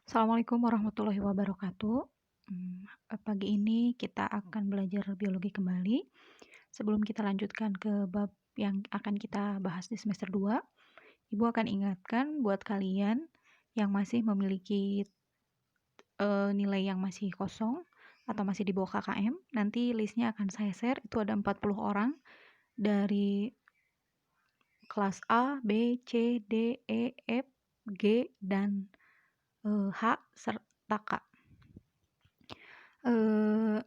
Assalamualaikum warahmatullahi wabarakatuh. Pagi ini kita akan belajar biologi kembali. Sebelum kita lanjutkan ke bab yang akan kita bahas di semester 2, Ibu akan ingatkan buat kalian yang masih memiliki nilai yang masih kosong atau masih di bawah KKM, nanti listnya akan saya share. Itu ada 40 orang dari kelas A, B, C, D, E, F, G, dan H serta K. Eh,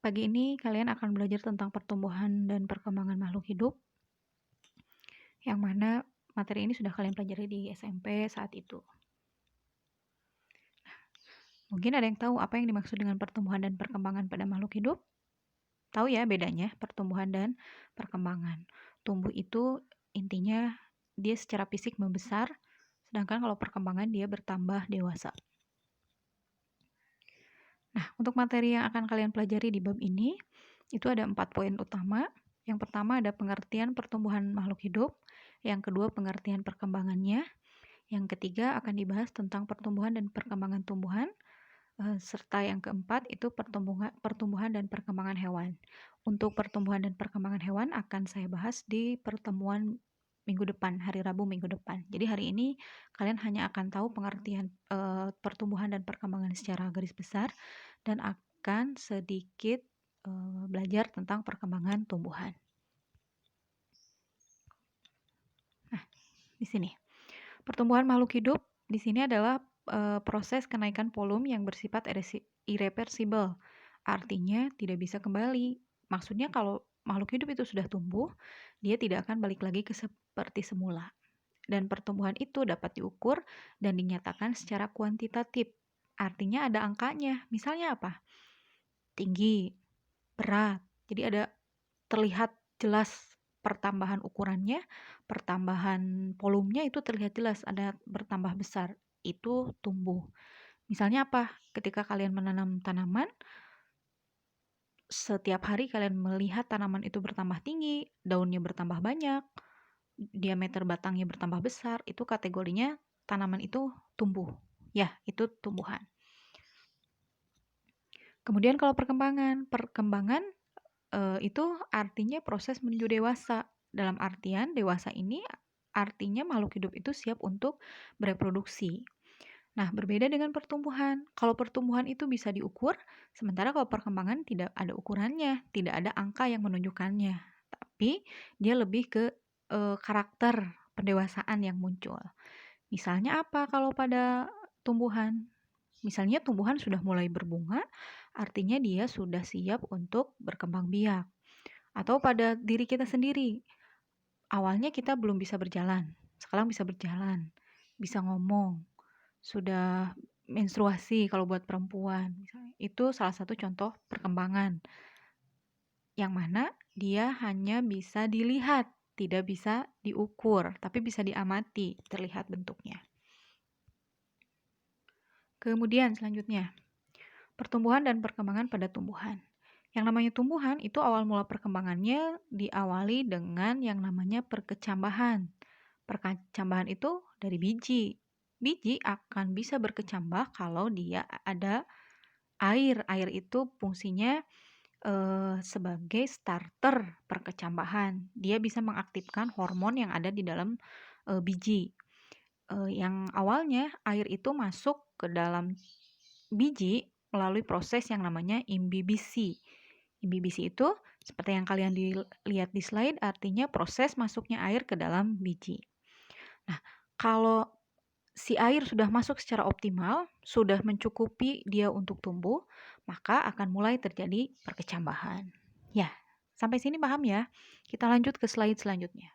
Pagi ini kalian akan belajar tentang pertumbuhan dan perkembangan makhluk hidup, yang mana materi ini sudah kalian pelajari di SMP saat itu. Mungkin ada yang tahu apa yang dimaksud dengan pertumbuhan dan perkembangan pada makhluk hidup? Tahu ya bedanya pertumbuhan dan perkembangan. Tumbuh itu intinya dia secara fisik membesar, sedangkan kalau perkembangan dia bertambah dewasa. Nah, untuk materi yang akan kalian pelajari di bab ini, itu ada 4 poin utama. Yang pertama ada pengertian pertumbuhan makhluk hidup, yang kedua pengertian perkembangannya, yang ketiga akan dibahas tentang pertumbuhan dan perkembangan tumbuhan, serta yang keempat itu pertumbuhan dan perkembangan hewan. Untuk pertumbuhan dan perkembangan hewan akan saya bahas di pertemuan minggu depan, hari Rabu minggu depan. Jadi hari ini kalian hanya akan tahu pengertian pertumbuhan dan perkembangan secara garis besar dan akan sedikit belajar tentang perkembangan tumbuhan. Nah, di sini pertumbuhan makhluk hidup di sini adalah proses kenaikan volume yang bersifat irreversible. Artinya tidak bisa kembali. Maksudnya kalau makhluk hidup itu sudah tumbuh, dia tidak akan balik lagi ke seperti semula. Dan pertumbuhan itu dapat diukur dan dinyatakan secara kuantitatif. Artinya ada angkanya. Misalnya apa? Tinggi, berat. Jadi ada terlihat jelas pertambahan ukurannya, pertambahan volumenya itu terlihat jelas ada bertambah besar. Itu tumbuh. Misalnya apa? Ketika kalian menanam tanaman, setiap hari kalian melihat tanaman itu bertambah tinggi, daunnya bertambah banyak, diameter batangnya bertambah besar, itu kategorinya tanaman itu tumbuh. Ya, itu tumbuhan. Kemudian kalau perkembangan itu artinya proses menuju dewasa. Dalam artian dewasa ini artinya makhluk hidup itu siap untuk bereproduksi. Nah, berbeda dengan pertumbuhan. Kalau pertumbuhan itu bisa diukur, sementara kalau perkembangan tidak ada ukurannya, tidak ada angka yang menunjukkannya. Tapi dia lebih ke karakter pendewasaan yang muncul. Misalnya apa kalau pada tumbuhan? Misalnya tumbuhan sudah mulai berbunga, artinya dia sudah siap untuk berkembang biak. Atau pada diri kita sendiri, awalnya kita belum bisa berjalan, sekarang bisa berjalan, bisa ngomong, sudah menstruasi kalau buat perempuan. Itu salah satu contoh perkembangan yang mana dia hanya bisa dilihat, tidak bisa diukur, tapi bisa diamati, terlihat bentuknya. Kemudian selanjutnya, pertumbuhan dan perkembangan pada tumbuhan. Yang namanya tumbuhan itu awal mula perkembangannya diawali dengan yang namanya perkecambahan. Perkecambahan itu dari biji. Biji akan bisa berkecambah kalau dia ada air. Air itu fungsinya sebagai starter perkecambahan. Dia bisa mengaktifkan hormon yang ada di dalam biji. Yang awalnya air itu masuk ke dalam biji melalui proses yang namanya imbibisi. Imbibisi itu seperti yang kalian lihat di slide, artinya proses masuknya air ke dalam biji. Nah, kalau si air sudah masuk secara optimal, sudah mencukupi dia untuk tumbuh, maka akan mulai terjadi perkecambahan. Ya, sampai sini paham ya? Kita lanjut ke slide selanjutnya.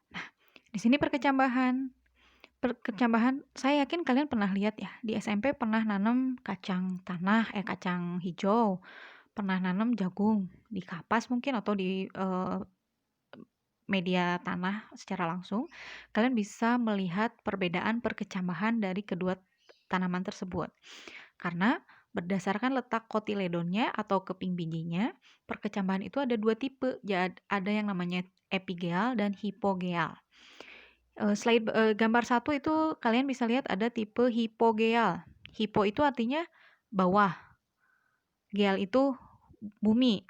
Nah, di sini perkecambahan. Perkecambahan, saya yakin kalian pernah lihat ya, di SMP pernah nanam kacang tanah, kacang hijau, pernah nanam jagung di kapas mungkin atau di media tanah secara langsung, kalian bisa melihat perbedaan perkecambahan dari kedua tanaman tersebut. Karena berdasarkan letak kotiledonnya atau keping bijinya, perkecambahan itu ada dua tipe. Ada yang namanya epigeal dan hipogeal. Gambar satu itu kalian bisa lihat ada tipe hipogeal. Hipo itu artinya bawah, geal itu bumi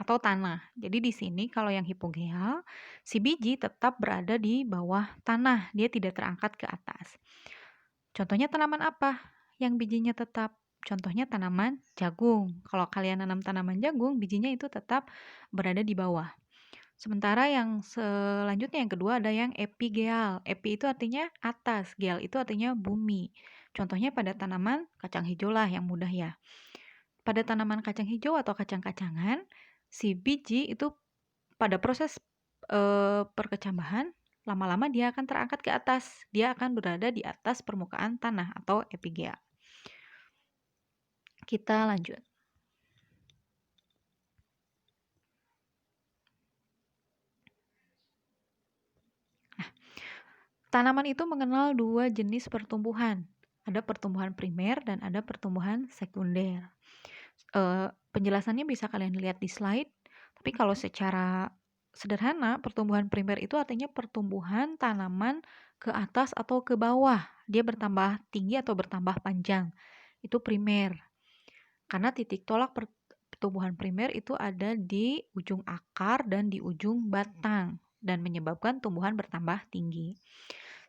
atau tanah. Jadi di sini kalau yang hipogeal, si biji tetap berada di bawah tanah, dia tidak terangkat ke atas. Contohnya tanaman apa yang bijinya tetap? Contohnya tanaman jagung. Kalau kalian nanam tanaman jagung, bijinya itu tetap berada di bawah. Sementara yang selanjutnya yang kedua ada yang epigeal. Epi itu artinya atas, geal itu artinya bumi. Contohnya pada tanaman kacang hijau lah yang mudah ya. Pada tanaman kacang hijau atau kacang-kacangan, si biji itu pada proses perkecambahan lama-lama dia akan terangkat ke atas. Dia akan berada di atas permukaan tanah atau epigea. Kita lanjut. Nah, tanaman itu mengenal dua jenis pertumbuhan. Ada pertumbuhan primer dan ada pertumbuhan sekunder. Penjelasannya bisa kalian lihat di slide. Tapi kalau secara sederhana, pertumbuhan primer itu artinya pertumbuhan tanaman ke atas atau ke bawah. Dia bertambah tinggi atau bertambah panjang. Itu primer. Karena titik tolak pertumbuhan primer itu ada di ujung akar dan di ujung batang dan menyebabkan tumbuhan bertambah tinggi.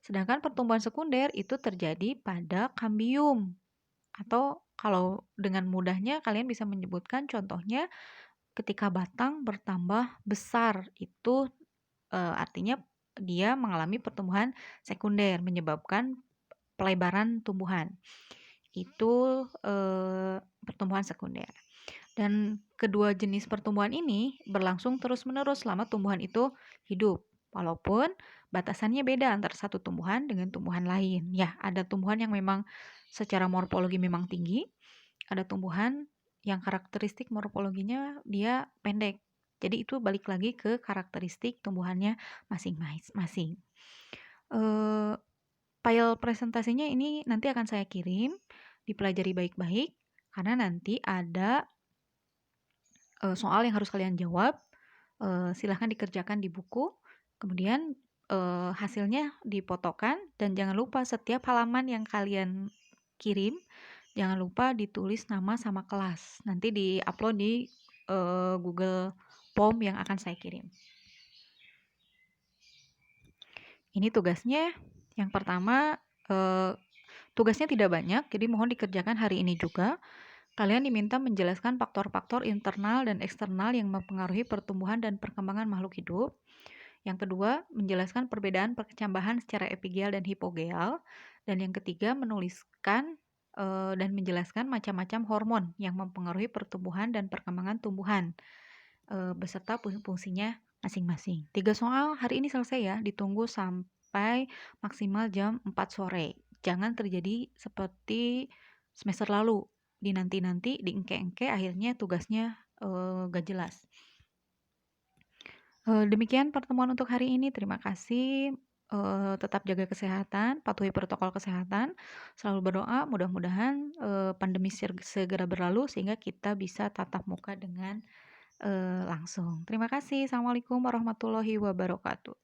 Sedangkan pertumbuhan sekunder itu terjadi pada kambium. Atau kalau dengan mudahnya kalian bisa menyebutkan contohnya ketika batang bertambah besar itu artinya dia mengalami pertumbuhan sekunder menyebabkan pelebaran tumbuhan. Itu pertumbuhan sekunder. Dan kedua jenis pertumbuhan ini berlangsung terus-menerus selama tumbuhan itu hidup. Walaupun batasannya beda antara satu tumbuhan dengan tumbuhan lain. Ya, ada tumbuhan yang memang secara morfologi memang tinggi, ada tumbuhan yang karakteristik morfologinya dia pendek. Jadi itu balik lagi ke karakteristik tumbuhannya masing-masing. File presentasinya ini nanti akan saya kirim, dipelajari baik-baik karena nanti ada soal yang harus kalian jawab. Silahkan dikerjakan di buku, kemudian hasilnya difotokan dan jangan lupa setiap halaman yang kalian kirim jangan lupa ditulis nama sama kelas. Nanti di-upload di Google Form yang akan saya kirim. Ini tugasnya. Yang pertama, tugasnya tidak banyak, jadi mohon dikerjakan hari ini juga. Kalian diminta menjelaskan faktor-faktor internal dan eksternal yang mempengaruhi pertumbuhan dan perkembangan makhluk hidup. Yang kedua, menjelaskan perbedaan perkecambahan secara epigeal dan hipogeal. Dan yang ketiga, menuliskan dan menjelaskan macam-macam hormon yang mempengaruhi pertumbuhan dan perkembangan tumbuhan beserta fungsinya masing-masing. 3 soal hari ini selesai ya, ditunggu sampai maksimal jam 4 sore. Jangan terjadi seperti semester lalu, di nanti-nanti, di engke-engke akhirnya tugasnya gak jelas. Demikian pertemuan untuk hari ini. Terima kasih. Tetap jaga kesehatan, patuhi protokol kesehatan, selalu berdoa mudah-mudahan pandemi segera berlalu sehingga kita bisa tatap muka dengan langsung. Terima kasih. Assalamualaikum warahmatullahi wabarakatuh.